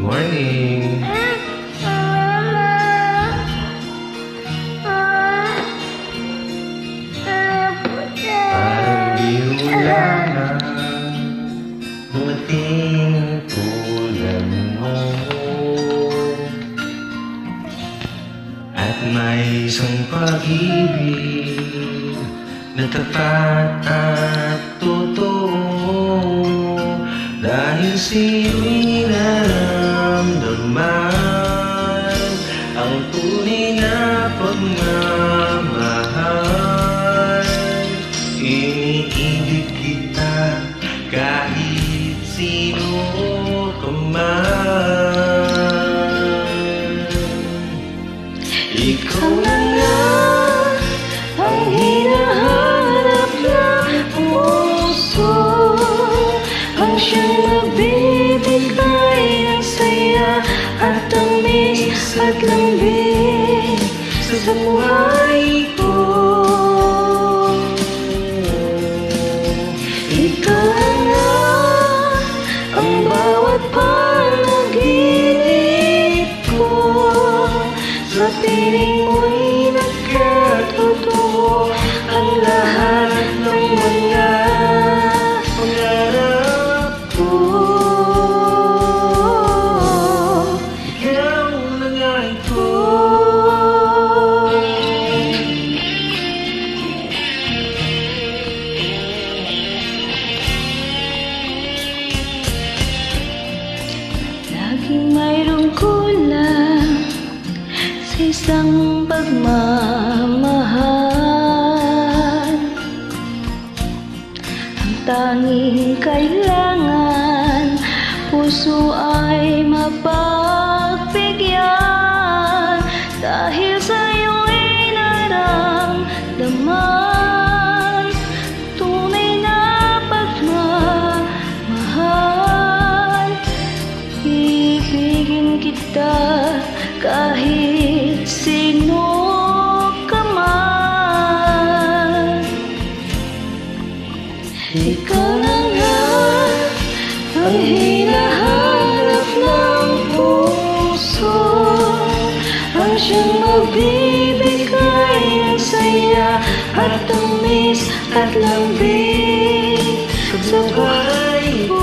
morning. Parang biulan dumating tulad mo, at may isang pag-ibig na tapat at totoo, dahil sa'yo'y naramdaman ang tunay na pagmamahal. Iniibig kita kahit sino ka man. Ikaw na nga ang hinahanap ng puso, ang siyang magbibigay ng saya at tamis at lambing sa buhay ko. Ikaw na ang bawat panaginip ko, sa piling mo'y nagkatotoo ang lahat ng mga pangarap ko. Ikaw na nga ito. Laging mayroong kulang sa isang pagmamahal. Ang tanging kailangan, puso ay mapagbigyan, dahil sa'yo'y naramdaman tunay na pagmamahal. Ibigin kita kahit sino ka man. Ikaw na nga ang hinahanap ng puso, ang siyang magbibigay ng saya at tamis at lambing sa buhay ko.